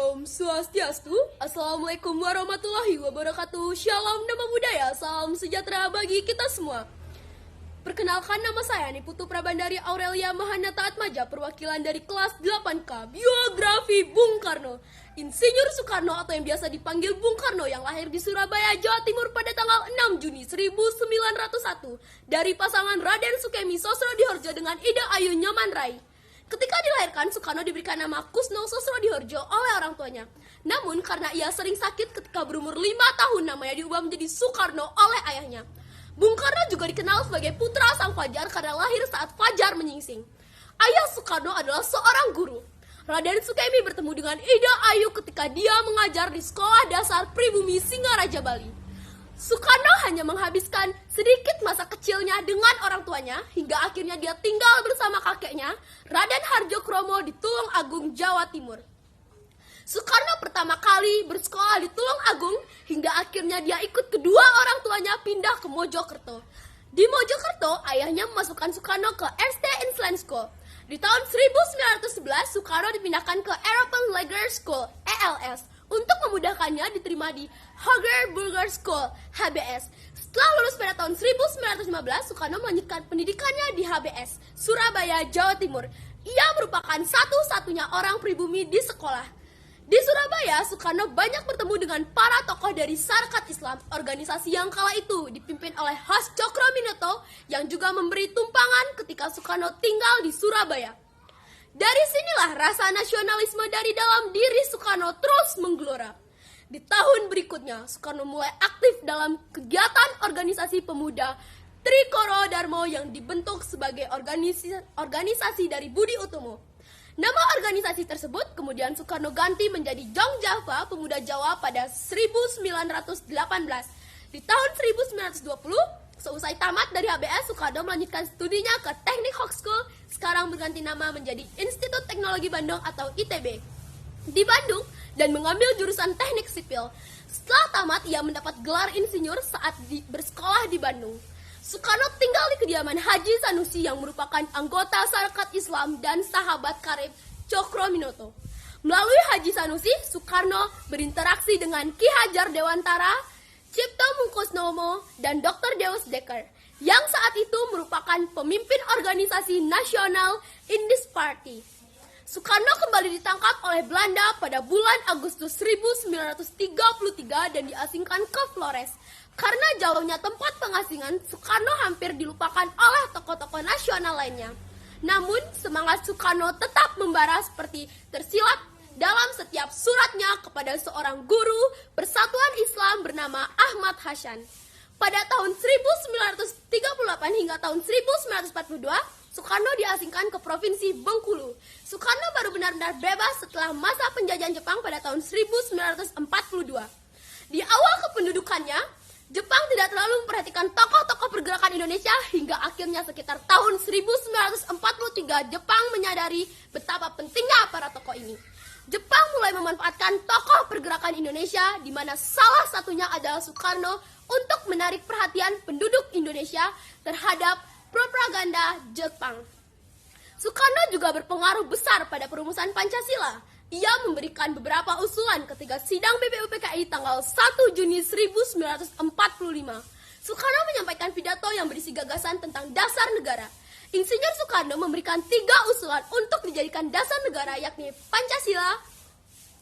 Om Swastiastu. Assalamualaikum warahmatullahi wabarakatuh. Shalom nama budaya, salam sejahtera bagi kita semua. Perkenalkan, nama saya Niputu Prabandari Aurelia Mahanata Atmaja, perwakilan dari kelas 8K Biografi Bung Karno. Insinyur Soekarno atau yang biasa dipanggil Bung Karno yang lahir di Surabaya, Jawa Timur pada tanggal 6 Juni 1901 dari pasangan Raden Sukemi Sosrodihorjo dengan Ida Ayu Nyoman Rai. Ketika dilahirkan, Soekarno diberikan nama Kusno Sosrodihorjo oleh orang tuanya. Namun karena ia sering sakit ketika berumur 5 tahun, namanya diubah menjadi Soekarno oleh ayahnya. Bung Karno juga dikenal sebagai putra sang fajar karena lahir saat fajar menyingsing. Ayah Soekarno adalah seorang guru. Raden Sukemi bertemu dengan Ida Ayu ketika dia mengajar di Sekolah Dasar Pribumi Singaraja, Bali. Soekarno hanya menghabiskan sedikit masa kecilnya dengan orang tuanya hingga akhirnya dia tinggal bersama kakeknya, Raden Harjokromo di Tulung Agung, Jawa Timur. Soekarno pertama kali bersekolah di Tulung Agung hingga akhirnya dia ikut kedua orang tuanya pindah ke Mojokerto. Di Mojokerto, ayahnya memasukkan Soekarno ke ST Inland School. Di tahun 1911, Soekarno dipindahkan ke European Lager School (ELS) untuk memudahkannya diterima di Hager Burger School (HBS). Setelah lulus pada tahun 1915, Soekarno melanjutkan pendidikannya di HBS, Surabaya, Jawa Timur. Ia merupakan satu-satunya orang pribumi di sekolah. Di Surabaya, Soekarno banyak bertemu dengan para tokoh dari Sarekat Islam, organisasi yang kala itu dipimpin oleh Has Cokroaminoto yang juga memberi tumpangan ketika Soekarno tinggal di Surabaya. Dari sinilah rasa nasionalisme dari dalam diri Soekarno terus menggelora. Di tahun berikutnya, Soekarno mulai aktif dalam kegiatan organisasi pemuda Trikoro Darmo yang dibentuk sebagai organisasi dari Budi Utomo. Nama organisasi tersebut kemudian Soekarno ganti menjadi Jong Java Pemuda Jawa pada 1918. Di tahun 1920, seusai tamat dari HBS, Soekarno melanjutkan studinya ke Teknik Hawk School, sekarang berganti nama menjadi Institut Teknologi Bandung atau ITB, di Bandung, dan mengambil jurusan Teknik Sipil. Setelah tamat, ia mendapat gelar insinyur saat bersekolah di Bandung. Soekarno tinggal di kediaman Haji Sanusi yang merupakan anggota Sarekat Islam dan sahabat karib Cokroaminoto. Melalui Haji Sanusi, Soekarno berinteraksi dengan Ki Hajar Dewantara, Cipto Mungkusnomo, dan Dr. Deus Dekker, yang saat itu merupakan pemimpin organisasi nasional Indis Party. Soekarno kembali ditangkap oleh Belanda pada bulan Agustus 1933 dan diasingkan ke Flores. Karena jauhnya tempat pengasingan, Soekarno hampir dilupakan oleh tokoh-tokoh nasional lainnya. Namun, semangat Soekarno tetap membara seperti tersirat dalam setiap suratnya kepada seorang guru Persatuan Islam bernama Ahmad Hasan. Pada tahun 1938 hingga tahun 1942, Soekarno diasingkan ke Provinsi Bengkulu. Soekarno baru benar-benar bebas setelah masa penjajahan Jepang pada tahun 1942. Di awal kependudukannya, Jepang tidak terlalu memperhatikan tokoh-tokoh pergerakan Indonesia hingga akhirnya sekitar tahun 1943 Jepang menyadari betapa pentingnya para tokoh ini. Jepang mulai memanfaatkan tokoh pergerakan Indonesia di mana salah satunya adalah Soekarno untuk menarik perhatian penduduk Indonesia terhadap propaganda Jepang. Soekarno juga berpengaruh besar pada perumusan Pancasila. Ia memberikan beberapa usulan ketika sidang BPUPKI tanggal 1 Juni 1945. Soekarno menyampaikan pidato yang berisi gagasan tentang dasar negara. Insinyur Soekarno memberikan 3 usulan untuk dijadikan dasar negara, yakni Pancasila,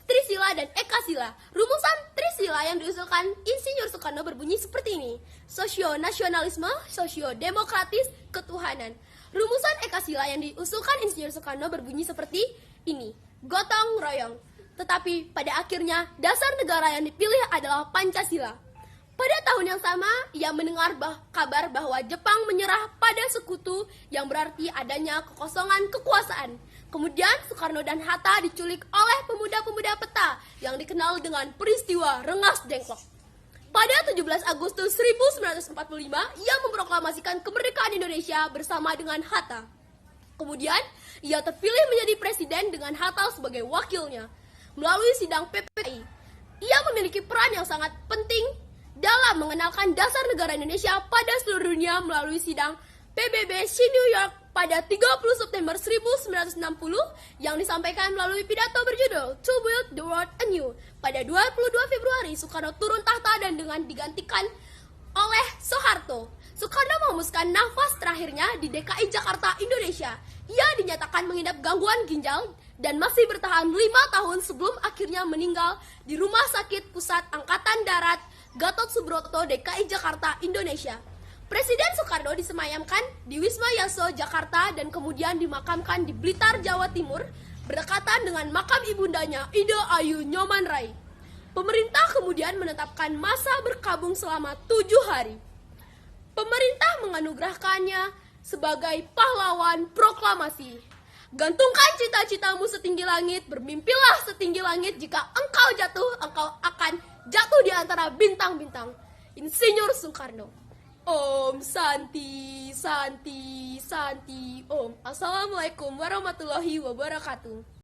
Trisila, dan Ekasila. Rumusan Trisila yang diusulkan Insinyur Soekarno berbunyi seperti ini: sosio-nasionalisme, sosio-demokratis, ketuhanan. Rumusan Ekasila yang diusulkan Insinyur Soekarno berbunyi seperti ini: gotong royong. Tetapi pada akhirnya dasar negara yang dipilih adalah Pancasila. Pada tahun yang sama, ia mendengar kabar bahwa Jepang menyerah pada sekutu yang berarti adanya kekosongan kekuasaan. Kemudian Soekarno dan Hatta diculik oleh pemuda-pemuda peta yang dikenal dengan peristiwa Rengas Dengklok. Pada 17 Agustus 1945, ia memproklamasikan kemerdekaan Indonesia bersama dengan Hatta. Kemudian, ia terpilih menjadi presiden dengan Hatta sebagai wakilnya. Melalui sidang PPI, ia memiliki peran yang sangat penting dalam mengenalkan dasar negara Indonesia pada seluruh dunia melalui sidang PBB New York pada 30 September 1960 yang disampaikan melalui pidato berjudul To Build the World Anew. Pada 22 Februari, Soekarno turun tahta dan dengan digantikan oleh Soeharto. Soekarno menghembuskan nafas terakhirnya di DKI Jakarta, Indonesia. Ia dinyatakan mengidap gangguan ginjal dan masih bertahan 5 tahun sebelum akhirnya meninggal di Rumah Sakit Pusat Angkatan Darat Gatot Subroto, DKI Jakarta, Indonesia. Presiden Soekarno disemayamkan di Wisma Yaso, Jakarta dan kemudian dimakamkan di Blitar, Jawa Timur, berdekatan dengan makam ibundanya Ida Ayu Nyoman Rai. Pemerintah kemudian menetapkan masa berkabung selama 7 hari. Pemerintah menganugerahkannya sebagai pahlawan proklamasi. Gantungkan cita-citamu setinggi langit, bermimpilah setinggi langit, jika engkau jatuh, engkau akan jatuh di antara bintang-bintang. Insinyur Soekarno. Om Santi, Santi, Santi, Om. Assalamualaikum warahmatullahi wabarakatuh.